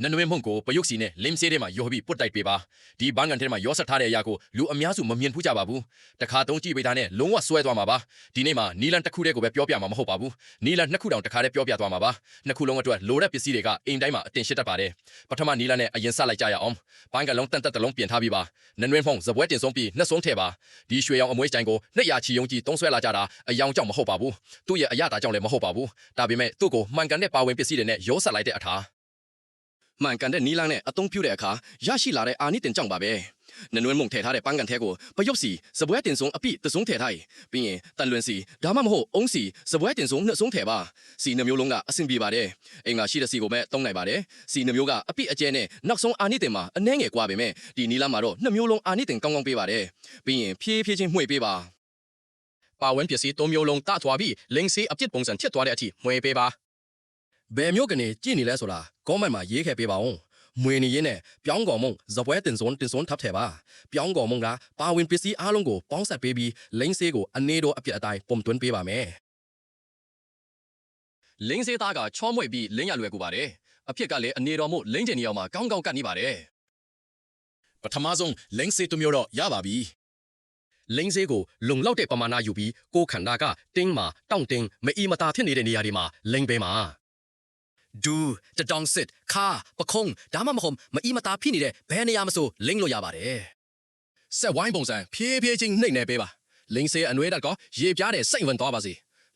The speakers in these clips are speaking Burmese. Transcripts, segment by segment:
နနွေမုံကိုပယုတ်စီနဲ့လင်းစေးထဲမှာယောပြီးပုတ်တိုက်ပေးပါဒီဘန်းကန်ထဲမှာရောဆက်ထားတဲ့အရာကိုလူအများစုမမြင်ဖူးကြပါဘူးတခါသုံးကြည့်ပေးတာနဲ့လုံးဝဆွဲသွားမှာပါဒီနေ့မှာနီလန်တစ်ခုတည်းကိုပဲပြောပြမှာမဟုတ်ပါဘူးနီလန်နှစ်ခုတောင်တခါတည်းပြောပြသွားမှာပါနှစ်ခုလုံးအတွက်လိုတဲ့ပစ္စည်းတွေကအိမ်တိုင်းမှာအတင်ရှိတတ်ပါတယ်ပထမနီလန်နဲ့အရင်ဆက်လိုက်ကြရအောင်ဘန်းကန်လုံးတန်တက်တလုံးပြင်ထားပြီးပါနနွေမုံဇပွဲတင်ဆုံးပြီးနှစ်ဆုံးထည့်ပါဒီရွှေရောင်အမွှေးကြိုင်ကို200ချီယုံကြီးသုံးဆွဲလာကြတာအယောင်ကြောင့်မဟုတ်ပါဘူးသူ့ရဲ့အရသာကြောင့်လည်းမဟုတ်ပါဘူးဒါပေမဲ့သူ့ကိုမှန်ကန်တဲ့ပါဝင်ပစ္စည်းတွေနဲ့ရောဆက်လိုက်တဲ့အထာမှန်ကန်တဲ့နီလန်းနဲ့အသုံးပြုတဲ့အခါရရှိလာတဲ့အာနိသင်ကြောင့်ပါပဲနနွေမုံထည့်ထားတဲ့ပန်းကန်ထဲကိုပယုတ်စီစပွဲတင်ဆုံးအပိတစုံထည့်ထားပြီးရင်တန်လွင်စီဒါမှမဟုတ်အုံးစီစပွဲတင်ဆုံးနှစ်ဆုံးထည့်ပါစီနှမျိုးလုံးကအဆင်ပြေပါတယ်အိမ်မှာရှိတဲ့စီကိုပဲသုံးနိုင်ပါတယ်စီနှမျိုးကအပိအကျဲနဲ့နောက်ဆုံးအာနိသင်မှာအနှဲငယ်ကွာပေမဲ့ဒီနီလန်းမှာတော့နှစ်မျိုးလုံးအာနိသင်ကောင်းကောင်းပေးပါတယ်ပြီးရင်ဖြည်းဖြည်းချင်းမှွေပေးပါပါဝင်ပစ္စည်း3မျိုးလုံးတထွားပြီးလင်းစီအပြစ်ပုံစံဖြစ်သွားတဲ့အထိမှွေပေးပါဘယ်မျိုးကနေကြည့်နေလဲဆိုတာကောမန့်မှာရေးခဲ့ပေးပါဦးမွေနေရင်းနဲ့ပြောင်းကောင်မုံဇပွဲတင်စွန်းထပ်ထဲပါပြောင်းကောင်မုံကပါဝင်ပစ္စည်းအားလုံးကိုပေါင်းဆက်ပေးပြီးလိမ့်ဆေးကိုအနေတော်အပြစ်အတိုင်းပုံသွင်းပေးပါမယ်လိမ့်ဆေးသားကချောမွေ့ပြီးလင်းရလွယ်ကူပါတယ်အဖြစ်ကလည်းအနေတော်မို့လိမ့်ချင်နေအောင်မှာကောင်းကောင်းကတ်နေပါတယ်ပထမဆုံးလိမ့်ဆေးတစ်မျိုးတော့ရပါပြီလိမ့်ဆေးကိုလုံလောက်တဲ့ပမာဏယူပြီးကိုခန္ဓာကတင်းမှာတောင့်တင်းမအီမတာဖြစ်နေတဲ့နေရာတွေမှာလိမ့်ပေးမှာဒူတတောင်စစ်ခါပခုံးဒါမှမဟုတ်မအီမတာဖြစ်နေတဲ့ဘယ်နေရာမဆိုလိမ့်လို့ရပါတယ်ဆက်ဝိုင်းပုံစံဖြည်းဖြည်းချင်းနှိမ့်နေပေးပါလိမ့်စေအနွေးတတ်ကရေပြားတဲ့စိတ်ဝင်သွားပါစေ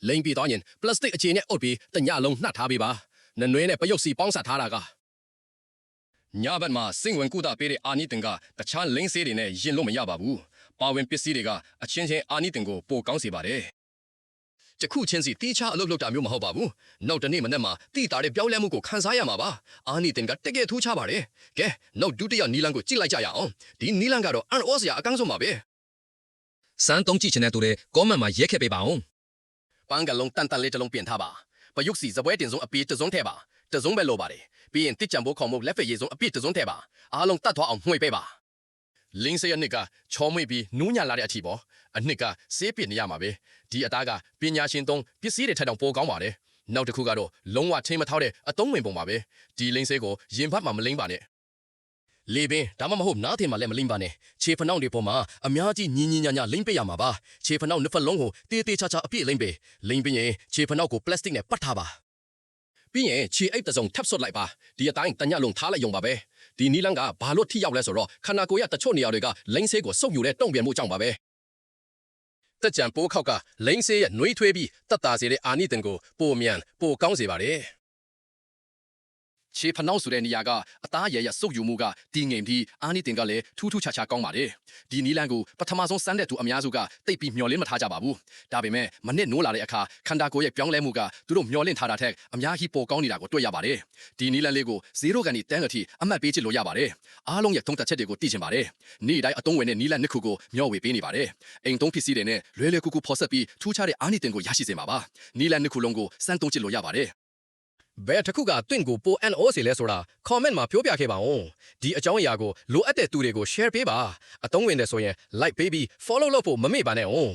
လိမ့်ပြီးတော့ရင်ပလတ်စတစ်အခြေနဲ့အုပ်ပြီးတညလုံးနှက်ထားပေးပါနနွေးနဲ့ပယုတ်စီပေါင်းဆက်ထားတာကညဘက်မှာစိတ်ဝင်ကူတာပေးတဲ့အာနိသင်ကတခြားလိမ့်စေတွေနဲ့ယင်လို့မရပါဘူးပါဝင်ပစ္စည်းတွေကအချင်းချင်းအာနိသင်ကိုပိုကောင်းစေပါတယ်တခုချင်းစီတီးချအလုပ်လုပ်တာမျိုးမဟုတ်ပါဘူးနောက်တနေ့မနေ့မှာတီးတာတဲ့ပြောင်းလဲမှုကိုခံစားရမှာပါအာနိသင်ကတကယ်ထူးခြားပါတယ်ကဲနောက်ဒုတိယနီလန်ကိုကြည့်လိုက်ကြရအောင်ဒီနီလန်ကတော့အန်အောစရာအကောင်းဆုံးပါပဲစမ်းသုံးကြည့်ချင်တဲ့သူတွေကောမန့်မှာရဲခဲ့ပေးပါအောင်ပန်းကလုံးတန်တန်လေးတစ်လုံးပြင်ထားပါပယုတ်စီဇပွဲတင်ဆုံးအပြေးတစုံထဲပါတစုံပဲလိုပါတယ်ပြီးရင်တစ်ကြံဘိုးခေါမှုလက်ဖက်ရည်စုံအပြေးတစုံထဲပါအားလုံးတတ်သွားအောင်မှွေပေးပါလင်းစရနှစ်ကချောမွေ့ပြီးနူးညံ့လာတဲ့အထီပေါ့အနှစ်ကဆေးပြစ်နေရမှာပဲဒီအသားကပညာရှင်သုံးပစ္စည်းတွေထက်တောင်ပိုကောင်းပါတယ်နောက်တစ်ခုကတော့လုံးဝထိမထောက်တဲ့အသုံးဝင်ပုံပါပဲဒီလိမ့်ဆေးကိုရင်ဘတ်မှာမလိမ့်ပါနဲ့လေပင်ဒါမှမဟုတ်နားထင်မှာလည်းမလိမ့်ပါနဲ့ခြေဖနှောက်တွေပေါ်မှာအများကြီးညီညလိမ့်ပေးရမှာပါခြေဖနှောက်နှစ်ဖက်လုံးကိုတေးသေးချာချာအပြည့်လိမ့်ပေးလိမ့်ပြီးရင်ခြေဖနှောက်ကိုပလတ်စတစ်နဲ့ပတ်ထားပါပြီးရင်ခြေအိတ်တစ်စုံထပ်ဆွတ်လိုက်ပါဒီအတိုင်းတညလုံးထားလိုက်ရုံပါပဲဒီနီလန်းကဘာလို့ထိရောက်လဲဆိုတော့ခန္ဓာကိုယ်ရတချို့နေရာတွေကလိမ့်ဆေးကိုစုပ်ယူတဲ့တုံ့ပြန်မှုကြောင့်ပါပဲတက်ကြံပိုးခောက်ကလိမ့်ဆေးရဲ့နှွေးထွေးပြီးတတ်တာစေတဲ့အာနိသင်ကိုပိုမြန်ပိုကောင်းစေပါတယ်ခြေဖနှောက်ဆိုတဲ့နေရာကအသားရရစုပ်ယူမှုကတည်ငြိမ်ပြီးအာနိသင်ကလည်းထူးထူးခြားခြားကောင်းပါတယ်ဒီနီလန်းကိုပထမဆုံးစမ်းတဲ့သူအများစုကတိတ်ပြီးမျောလင်းမထားကြပါဘူးဒါပေမဲ့မနစ်နိုးလာတဲ့အခါခန္ဓာကိုယ်ရဲ့ပြောင်းလဲမှုကသူတို့မျောလင့်ထားတာထက်အများကြီးပိုကောင်းနေတာကိုတွေ့ရပါတယ်ဒီနီလန်းလေးကို0ကနေ10အထိအမှတ်ပေးချစ်လို့ရပါတယ်အားလုံးရဲ့သုံးသက်ချက်တွေကိုသိချင်ပါတယ်နေ့တိုင်းအသုံးဝင်တဲ့နီလန်းနှစ်ခုကိုမျှဝေပေးနေပါတယ်အိမ်သုံးပစ္စည်းတွေနဲ့လွယ်လွယ်ကူကူဖော်ဆက်ပြီးထူးခြားတဲ့အာနိသင်ကိုရရှိစေမှာပါနီလန်းနှစ်ခုလုံးကိုစမ်းသုံးချစ်လို့ရပါတယ်ဘယ်တစ်ခုကတင့်ကိုပို NO စီလဲဆိုတာ comment မှာပြောပြခဲ့ပါဦးဒီအကြောင်းအရာကိုလိုအပ်တဲ့သူတွေကို share ပေးပါအသုံးဝင်တယ်ဆိုရင် like ပေးပြီး follow လုပ်ဖို့မမေ့ပါနဲ့ဦး